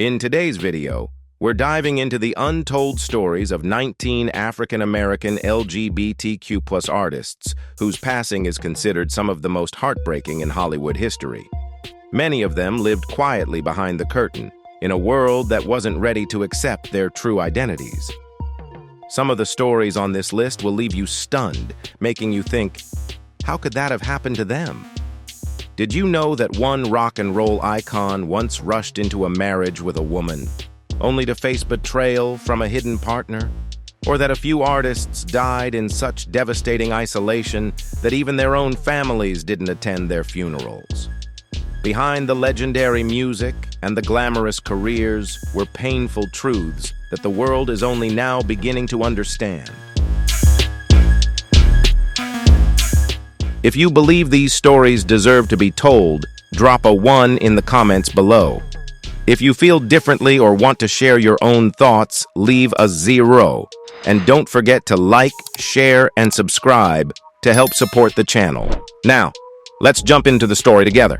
In today's video, we're diving into the untold stories of 19 African-American LGBTQ+ artists whose passing is considered some of the most heartbreaking in Hollywood history. Many of them lived quietly behind the curtain, in a world that wasn't ready to accept their true identities. Some of the stories on this list will leave you stunned, making you think, how could that have happened to them? Did you know that one rock and roll icon once rushed into a marriage with a woman, only to face betrayal from a hidden partner? Or that a few artists died in such devastating isolation that even their own families didn't attend their funerals? Behind the legendary music and the glamorous careers were painful truths that the world is only now beginning to understand. If you believe these stories deserve to be told, drop a 1 in the comments below. If you feel differently or want to share your own thoughts, leave a 0. And don't forget to like, share, and subscribe to help support the channel. Now, let's jump into the story together.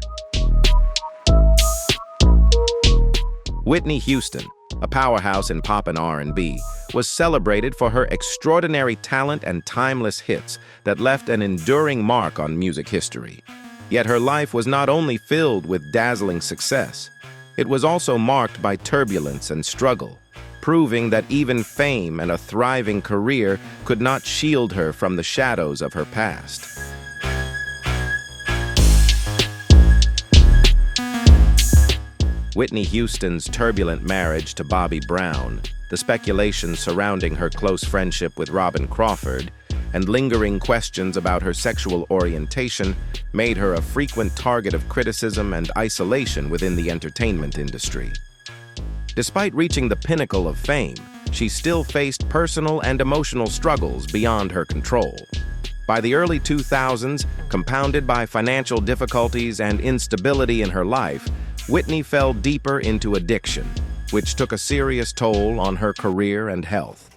Whitney Houston, a powerhouse in pop and R&B, was celebrated for her extraordinary talent and timeless hits that left an enduring mark on music history. Yet her life was not only filled with dazzling success, it was also marked by turbulence and struggle, proving that even fame and a thriving career could not shield her from the shadows of her past. Whitney Houston's turbulent marriage to Bobby Brown, the speculation surrounding her close friendship with Robin Crawford, and lingering questions about her sexual orientation made her a frequent target of criticism and isolation within the entertainment industry. Despite reaching the pinnacle of fame, she still faced personal and emotional struggles beyond her control. By the early 2000s, compounded by financial difficulties and instability in her life, Whitney fell deeper into addiction, which took a serious toll on her career and health.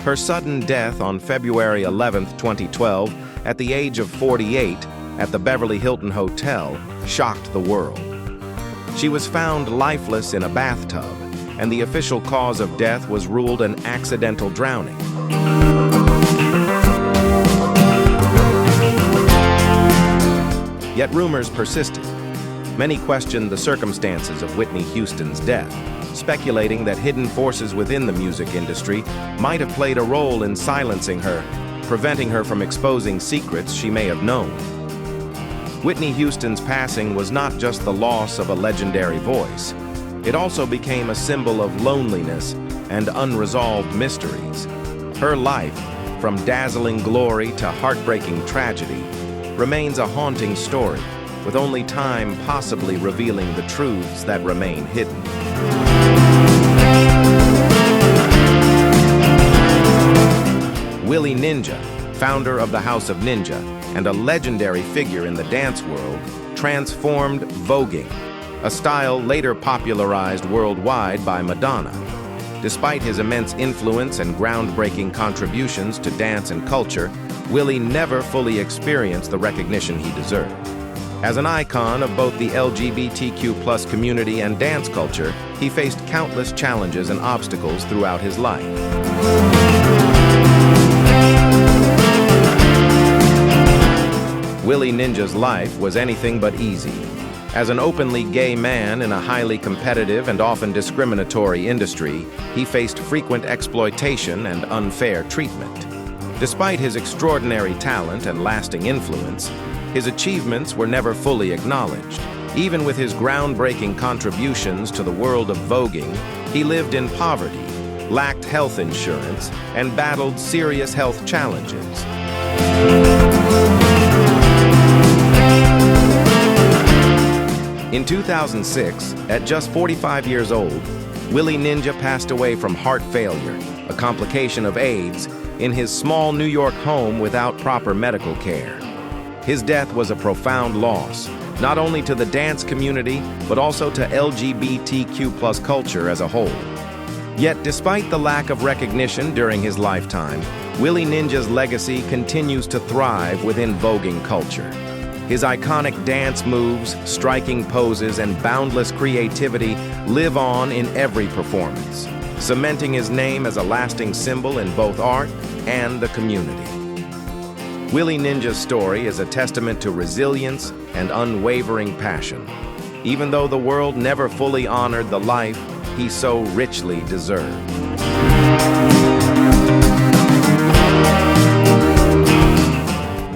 Her sudden death on February 11, 2012, at the age of 48, at the Beverly Hilton Hotel, shocked the world. She was found lifeless in a bathtub, and the official cause of death was ruled an accidental drowning. Yet rumors persisted. Many questioned the circumstances of Whitney Houston's death, speculating that hidden forces within the music industry might have played a role in silencing her, preventing her from exposing secrets she may have known. Whitney Houston's passing was not just the loss of a legendary voice. It also became a symbol of loneliness and unresolved mysteries. Her life, from dazzling glory to heartbreaking tragedy, remains a haunting story, with only time possibly revealing the truths that remain hidden. Willie Ninja, founder of the House of Ninja and a legendary figure in the dance world, transformed voguing, a style later popularized worldwide by Madonna. Despite his immense influence and groundbreaking contributions to dance and culture, Willie never fully experienced the recognition he deserved. As an icon of both the LGBTQ+ community and dance culture, he faced countless challenges and obstacles throughout his life. Willie Ninja's life was anything but easy. As an openly gay man in a highly competitive and often discriminatory industry, he faced frequent exploitation and unfair treatment. Despite his extraordinary talent and lasting influence, his achievements were never fully acknowledged. Even with his groundbreaking contributions to the world of voguing, he lived in poverty, lacked health insurance, and battled serious health challenges. In 2006, at just 45 years old, Willie Ninja passed away from heart failure, a complication of AIDS, in his small New York home without proper medical care. His death was a profound loss, not only to the dance community, but also to LGBTQ+ culture as a whole. Yet, despite the lack of recognition during his lifetime, Willie Ninja's legacy continues to thrive within voguing culture. His iconic dance moves, striking poses, and boundless creativity live on in every performance, cementing his name as a lasting symbol in both art and the community. Willie Ninja's story is a testament to resilience and unwavering passion, even though the world never fully honored the life he so richly deserved.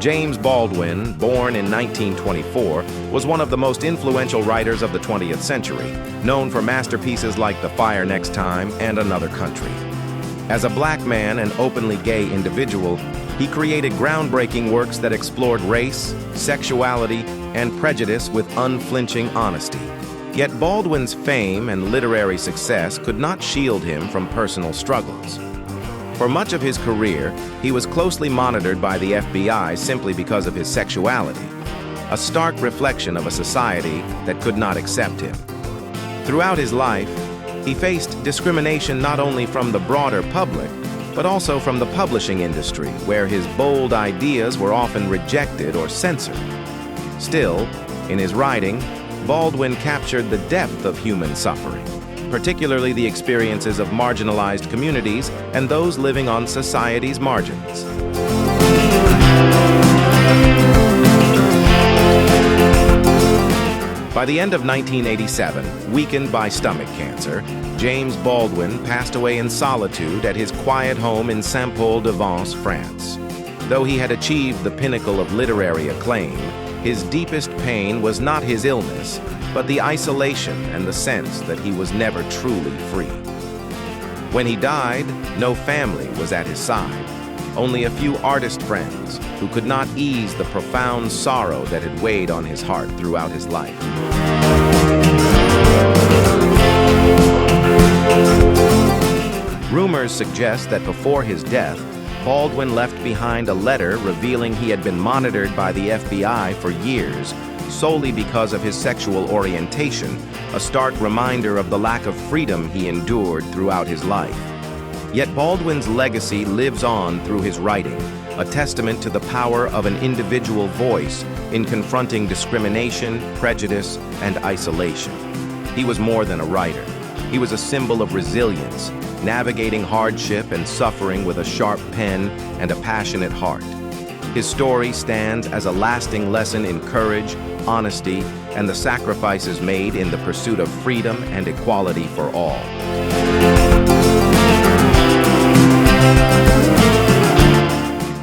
James Baldwin, born in 1924, was one of the most influential writers of the 20th century, known for masterpieces like The Fire Next Time and Another Country. As a black man and openly gay individual, he created groundbreaking works that explored race, sexuality, and prejudice with unflinching honesty. Yet Baldwin's fame and literary success could not shield him from personal struggles. For much of his career, he was closely monitored by the FBI simply because of his sexuality, a stark reflection of a society that could not accept him. Throughout his life, he faced discrimination not only from the broader public, but also from the publishing industry, where his bold ideas were often rejected or censored. Still, in his writing, Baldwin captured the depth of human suffering, particularly the experiences of marginalized communities and those living on society's margins. By the end of 1987, weakened by stomach cancer, James Baldwin passed away in solitude at his quiet home in Saint-Paul-de-Vence, France. Though he had achieved the pinnacle of literary acclaim, his deepest pain was not his illness, but the isolation and the sense that he was never truly free. When he died, no family was at his side, only a few artist friends who could not ease the profound sorrow that had weighed on his heart throughout his life. Rumors suggest that before his death, Baldwin left behind a letter revealing he had been monitored by the FBI for years solely because of his sexual orientation, a stark reminder of the lack of freedom he endured throughout his life. Yet Baldwin's legacy lives on through his writing, a testament to the power of an individual voice in confronting discrimination, prejudice, and isolation. He was more than a writer. He was a symbol of resilience, navigating hardship and suffering with a sharp pen and a passionate heart. His story stands as a lasting lesson in courage, honesty, and the sacrifices made in the pursuit of freedom and equality for all.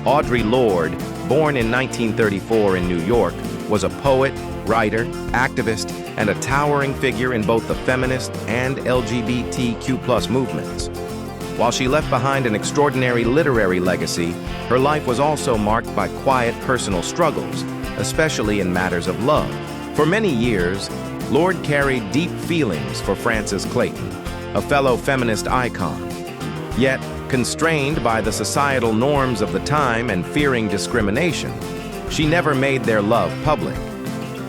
Audre Lorde, born in 1934 in New York, was a poet, writer, activist, and a towering figure in both the feminist and LGBTQ+ movements. While she left behind an extraordinary literary legacy, her life was also marked by quiet personal struggles, especially in matters of love. For many years, Lorde carried deep feelings for Frances Clayton, a fellow feminist icon. Yet, constrained by the societal norms of the time and fearing discrimination, she never made their love public.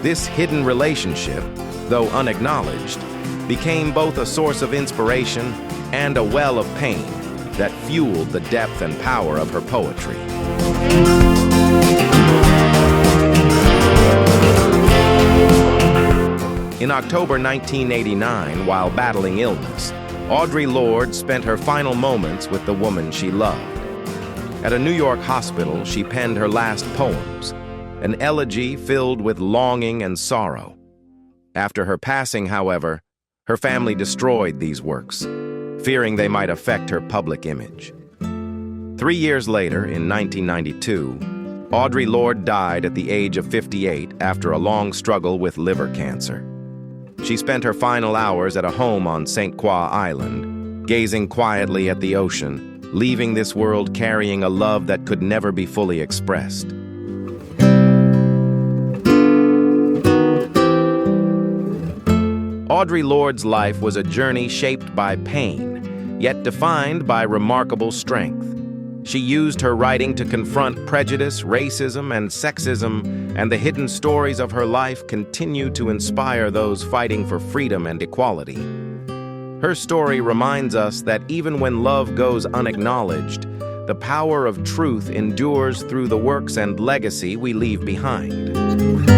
This hidden relationship, though unacknowledged, became both a source of inspiration and a well of pain that fueled the depth and power of her poetry. In October 1989, while battling illness, Audre Lorde spent her final moments with the woman she loved. At a New York hospital, she penned her last poems, an elegy filled with longing and sorrow. After her passing, however, her family destroyed these works, fearing they might affect her public image. 3 years later, in 1992, Audre Lorde died at the age of 58 after a long struggle with liver cancer. She spent her final hours at a home on St. Croix Island, gazing quietly at the ocean, leaving this world carrying a love that could never be fully expressed. Audre Lorde's life was a journey shaped by pain, yet defined by remarkable strength. She used her writing to confront prejudice, racism, and sexism, and the hidden stories of her life continue to inspire those fighting for freedom and equality. Her story reminds us that even when love goes unacknowledged, the power of truth endures through the works and legacy we leave behind.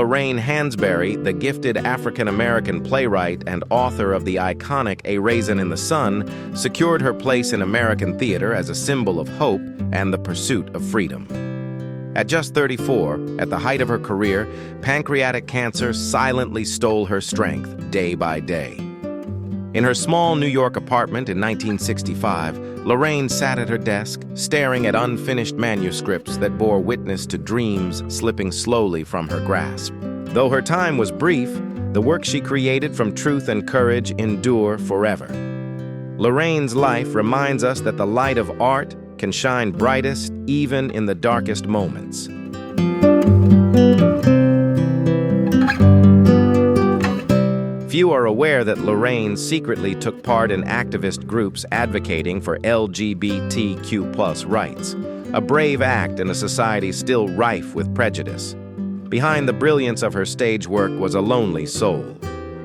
Lorraine Hansberry, the gifted African-American playwright and author of the iconic A Raisin in the Sun, secured her place in American theater as a symbol of hope and the pursuit of freedom. At just 34, at the height of her career, pancreatic cancer silently stole her strength day by day. In her small New York apartment in 1965, Lorraine sat at her desk, staring at unfinished manuscripts that bore witness to dreams slipping slowly from her grasp. Though her time was brief, the work she created from truth and courage endure forever. Lorraine's life reminds us that the light of art can shine brightest even in the darkest moments. Few are aware that Lorraine secretly took part in activist groups advocating for LGBTQ+ rights, a brave act in a society still rife with prejudice. Behind the brilliance of her stage work was a lonely soul,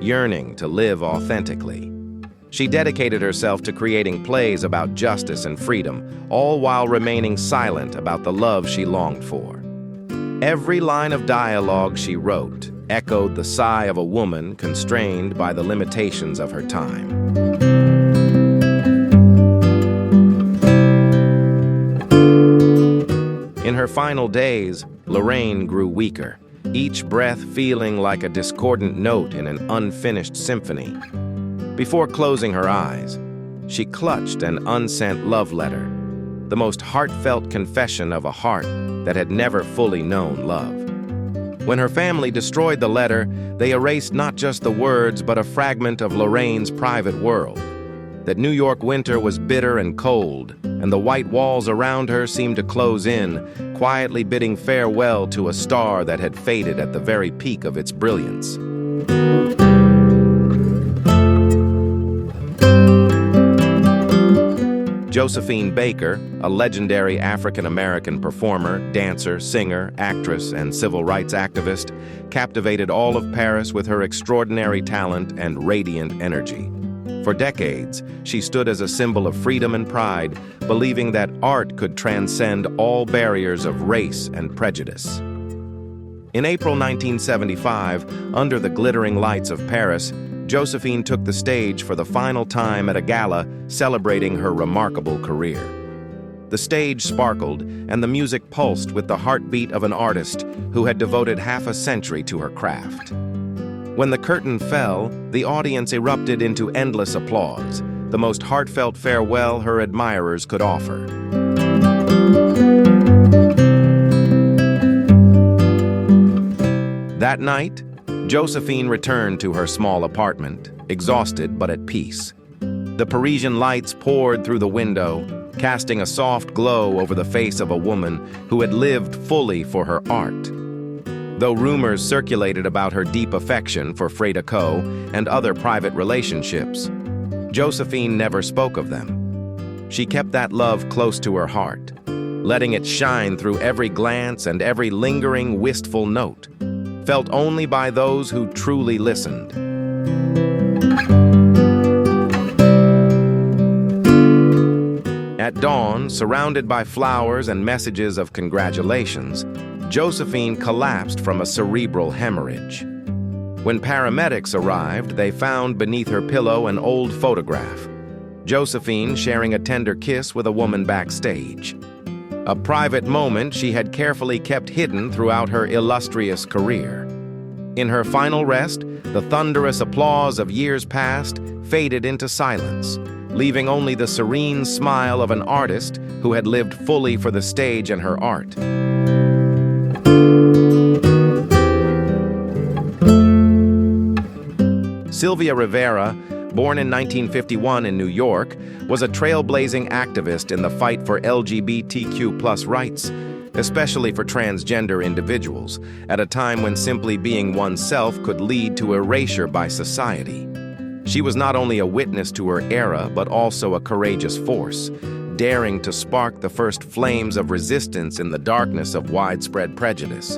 yearning to live authentically. She dedicated herself to creating plays about justice and freedom, all while remaining silent about the love she longed for. Every line of dialogue she wrote echoed the sigh of a woman constrained by the limitations of her time. In her final days, Lorraine grew weaker, each breath feeling like a discordant note in an unfinished symphony. Before closing her eyes, she clutched an unsent love letter, the most heartfelt confession of a heart that had never fully known love. When her family destroyed the letter, they erased not just the words but a fragment of Lorraine's private world. That New York winter was bitter and cold, and the white walls around her seemed to close in, quietly bidding farewell to a star that had faded at the very peak of its brilliance. Josephine Baker, a legendary African-American performer, dancer, singer, actress, and civil rights activist, captivated all of Paris with her extraordinary talent and radiant energy. For decades, she stood as a symbol of freedom and pride, believing that art could transcend all barriers of race and prejudice. In April 1975, under the glittering lights of Paris, Josephine took the stage for the final time at a gala celebrating her remarkable career. The stage sparkled, and the music pulsed with the heartbeat of an artist who had devoted half a century to her craft. When the curtain fell, the audience erupted into endless applause, the most heartfelt farewell her admirers could offer. That night, Josephine returned to her small apartment, exhausted but at peace. The Parisian lights poured through the window, casting a soft glow over the face of a woman who had lived fully for her art. Though rumors circulated about her deep affection for Freda Kahlo and other private relationships, Josephine never spoke of them. She kept that love close to her heart, letting it shine through every glance and every lingering, wistful note, felt only by those who truly listened. At dawn, surrounded by flowers and messages of congratulations, Josephine collapsed from a cerebral hemorrhage. When paramedics arrived, they found beneath her pillow an old photograph, Josephine sharing a tender kiss with a woman backstage. A private moment she had carefully kept hidden throughout her illustrious career. In her final rest, the thunderous applause of years past faded into silence, leaving only the serene smile of an artist who had lived fully for the stage and her art. Sylvia Rivera, born in 1951 in New York, was a trailblazing activist in the fight for LGBTQ+ rights, especially for transgender individuals, at a time when simply being oneself could lead to erasure by society. She was not only a witness to her era, but also a courageous force, daring to spark the first flames of resistance in the darkness of widespread prejudice.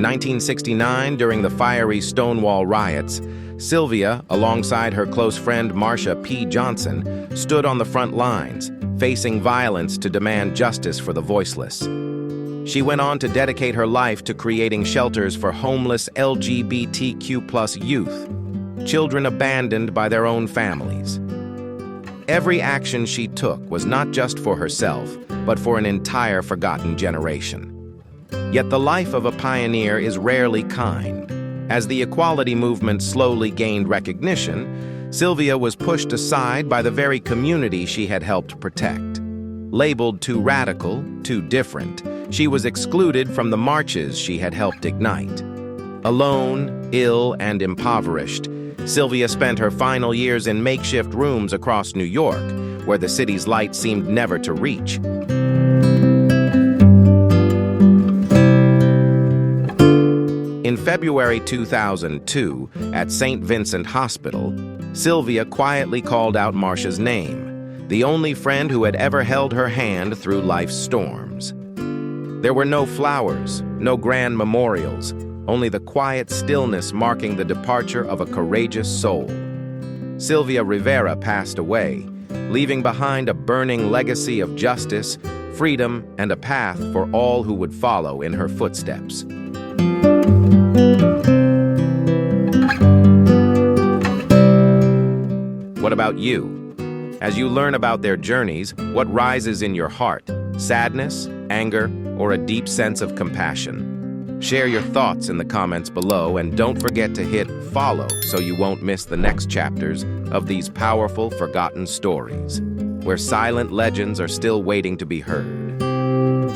In 1969, during the fiery Stonewall riots, Sylvia, alongside her close friend Marsha P. Johnson, stood on the front lines, facing violence to demand justice for the voiceless. She went on to dedicate her life to creating shelters for homeless LGBTQ+ youth, children abandoned by their own families. Every action she took was not just for herself, but for an entire forgotten generation. Yet the life of a pioneer is rarely kind. As the equality movement slowly gained recognition, Sylvia was pushed aside by the very community she had helped protect. Labeled too radical, too different, she was excluded from the marches she had helped ignite. Alone, ill, and impoverished, Sylvia spent her final years in makeshift rooms across New York, where the city's light seemed never to reach. In February 2002, at St. Vincent Hospital, Sylvia quietly called out Marcia's name, the only friend who had ever held her hand through life's storms. There were no flowers, no grand memorials, only the quiet stillness marking the departure of a courageous soul. Sylvia Rivera passed away, leaving behind a burning legacy of justice, freedom, and a path for all who would follow in her footsteps. What about you? As you learn about their journeys, what rises in your heart? Sadness, anger, or a deep sense of compassion? Share your thoughts in the comments below, and don't forget to hit follow so you won't miss the next chapters of these powerful, forgotten stories, where silent legends are still waiting to be heard.